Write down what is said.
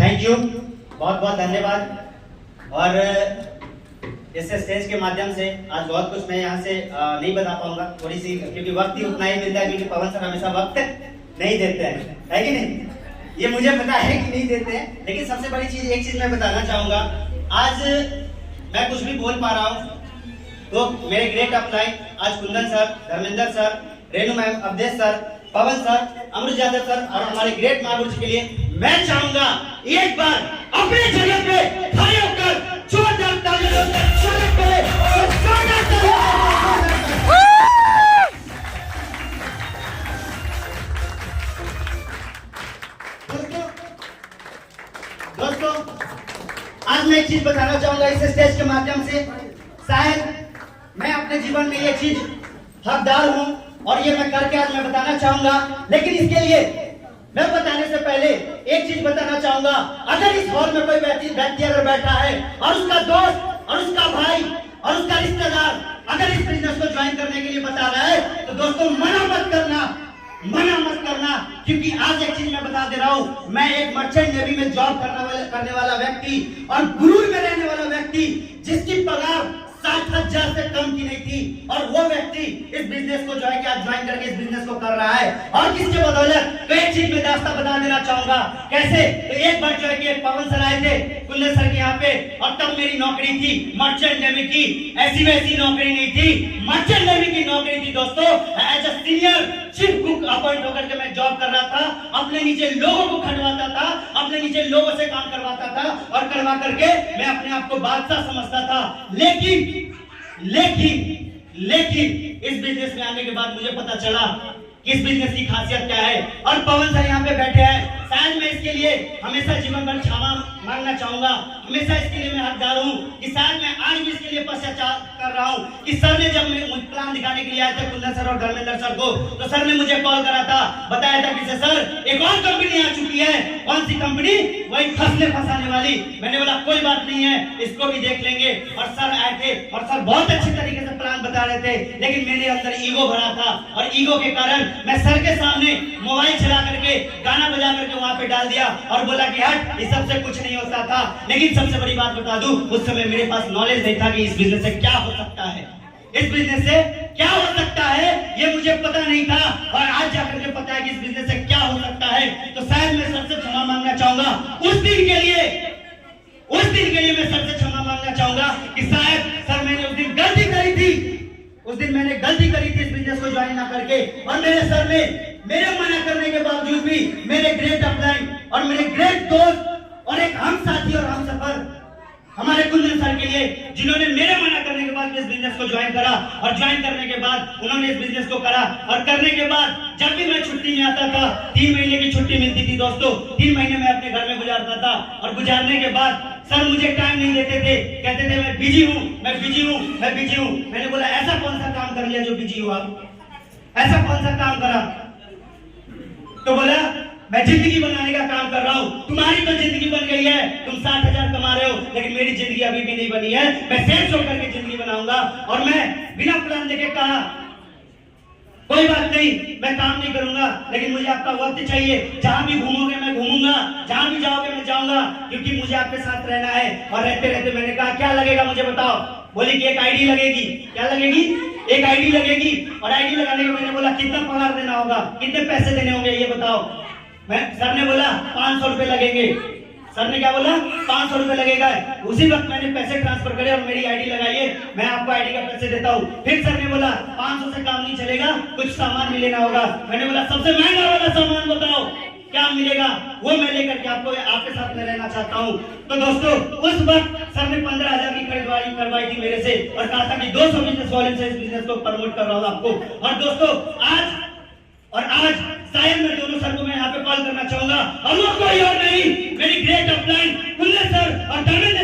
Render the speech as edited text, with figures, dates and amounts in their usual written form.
Thank you, बहुत बहुत धन्यवाद। और इस स्टेज के माध्यम से आज बहुत कुछ मैं यहाँ से नहीं बता पाऊंगा, थोड़ी सी, क्योंकि वक्त ही उतना ही मिलता है, क्योंकि पवन सर हमेशा वक्त नहीं देते हैं, है कि नहीं? ये मुझे पता है कि नहीं देते हैं, लेकिन सबसे बड़ी चीज, एक चीज मैं बताना चाहूंगा। आज मैं कुछ भी बोल पा रहा हूँ तो मेरे ग्रेट अपलाइन आज Kundan sir, Dharmendra sir, Renu ma'am, Awadhesh sir, Pawan sir, Amrit Yadav sir और हमारे ग्रेट महागुरु जी के लिए मैं चाहूंगा एक बार अपने जगह पे खड़े होकर जोरदार तालियों से स्वागत करें। दोस्तों, आज मैं एक चीज बताना चाहूंगा इस स्टेज के माध्यम से। शायद मैं अपने जीवन में ये चीज हकदार हूं और ये मैं करके आज मैं बताना चाहूंगा, लेकिन इसके लिए मैं बताने से पहले एक चीज बताना चाहूंगा। अगर इस हॉल में कोई व्यक्ति अगर बैठा है और उसका दोस्त और उसका भाई और उसका रिश्तेदार अगर इस बिजनेस को ज्वाइन करने के लिए बता रहा है, तो दोस्तों मना मत करना, क्योंकि आज एक चीज मैं बता दे रहा हूं। मैं एक मर्चेंट नेवी में जॉब करने वाला व्यक्ति और गुरूर में रहने वाला व्यक्ति, जिसकी पगार 60,000 से कम की नहीं थी, और वो व्यक्ति इस बिजनेस को ज्वाइन करके इस बिजनेस को कर रहा है। और किसके बदौलत? तो एक चीज में दास्ता बता देना चाहूंगा। कैसे? तो एक बार जो है कि पवन सर आए थे कुंदन सर के यहाँ पे, और तब मेरी नौकरी थी मर्चेंट नेवी की। ऐसी वैसी नौकरी नहीं थी, मर्चेंट नेवी की नौकरी थी दोस्तों। As a senior chief cook appoint होकर के मैं जॉब कर रहा था, अपने नीचे लोगों को खटवाता था, अपने नीचे लोगों से काम करवाता था, और करवा करके मैं अपने आप को बादशाह समझता था। लेकिन इस बिजनेस में आने के बाद मुझे पता चला कि इस बिजनेस की खासियत क्या है। और पवन सर यहाँ पे बैठे हैं, शायद मैं इसके लिए हमेशा जीवन भर क्षमा मांगना चाहूंगा, हमेशा इसके लिए मैं हकदार हूँ कि शायद मैं आज भी इसके लिए पश्चाताप कर रहा हूँ कि सर ने जब मुझे प्लान दिखाने के लिए आए थे कुंदन सर और धर्मेंद्र सर को, तो सर ने मुझे कॉल करा था, बताया था कि सर एक और कंपनी आ चुकी है। कौन सी कंपनी? वही फंसाने वाली। मैंने बोला कोई बात नहीं है, इसको भी देख लेंगे। और सर आए थे और सर बहुत अच्छी तरीके से प्लान बता रहे थे, लेकिन मेरे अंदर ईगो भरा था, और ईगो के कारण मैं सर के सामने मोबाइल चला करके गाना बजा करके वहां पे डाल दिया और बोला कि हट, इस सबसे कुछ नहीं होता था। लेकिन सबसे बड़ी बात बता दूं, उस समय मेरे पास नॉलेज नहीं था कि इस बिजनेस से क्या हो सकता है, इस बिजनेस से क्या हो सकता है, ये मुझे पता नहीं था। और आज जाकर के पता है कि इस बिजनेस से क्या हो सकता है। तो शायद मैं सबसे क्षमा मांगना चाहूंगा उस दिन के लिए मैं सबसे क्षमा मांगना चाहूंगा कि शायद सर मैंने उस दिन गलती करी थी, इस बिजनेस को ज्वाइन ना करके। और मेरे सर ने मेरे मना करने के बावजूद भी मेरे ग्रेट अपलाइन और मेरे ग्रेट दोस्त और एक हम साथी और हम सफर हमारे कुंदन सर के लिए, जिन्होंने मेरे मना करने के बाद इस बिजनेस को ज्वाइन करा, और ज्वाइन करने के बाद उन्होंने इस बिजनेस को करा। और करने के बाद जब भी मैं छुट्टी में आता था, 3 महीने की छुट्टी मिलती थी दोस्तों, 3 महीने में अपने घर में गुजारता था। और गुजारने के बाद सर मुझे टाइम नहीं देते थे, कहते थे मैं बिजी हूँ। मैंने बोला ऐसा कौन सा काम कर लिया जो बिजी हुआ, ऐसा कौन सा काम करा? तो बोला मैं जिंदगी बनाने का काम कर रहा हूँ। तुम्हारी तो जिंदगी बन गई है, तुम 60,000 कमा रहे हो, लेकिन मेरी जिंदगी अभी भी नहीं बनी है। मैं सेल्स होकर के जिंदगी बनाऊंगा। और मैं बिना प्लान देके कहा कोई बात नहीं, मैं काम नहीं करूंगा, लेकिन मुझे आपका वक्त चाहिए। जहां भी घूमोगे मैं घूमूंगा, जहां भी जाओगे मैं जाऊंगा, क्योंकि मुझे आपके साथ रहना है। और रहते रहते मैंने कहा क्या लगेगा मुझे बताओ? बोली कि एक आईडी लगेगी। क्या लगेगी? एक आईडी लगेगी। और आईडी लगाने को मैंने बोला कितना पगार देना होगा, कितने पैसे देने होंगे ये बताओ? सर ने बोला 500 रुपए लगेंगे। सर ने क्या बोला? 500 रुपए लगेगा। उसी वक्त मैंने पैसे ट्रांसफर करे और मेरी आईडी लगाइए, मैं आपको आईडी का पैसे देता हूँ। फिर सर ने बोला 500 से काम नहीं चलेगा, कुछ सामान भी लेना होगा। मैंने बोला सबसे महंगा वाला सामान बताओ क्या मिलेगा, वो मैं लेकर के आपके साथ में रहना चाहता हूँ। तो दोस्तों उस वक्त सर ने 15,000 की खरीदारी करवाई थी मेरे से, और कहा था कि 200 बिजनेस वाले से इस बिजनेस को प्रमोट कर रहा हूँ आपको। और दोस्तों आज शायद मैं दोनों सर को मैं यहाँ पे कॉल करना चाहूंगा, और वो कोई और नहीं, मेरी ग्रेट अपलाइन कुंदन सर और धर्मेंद्र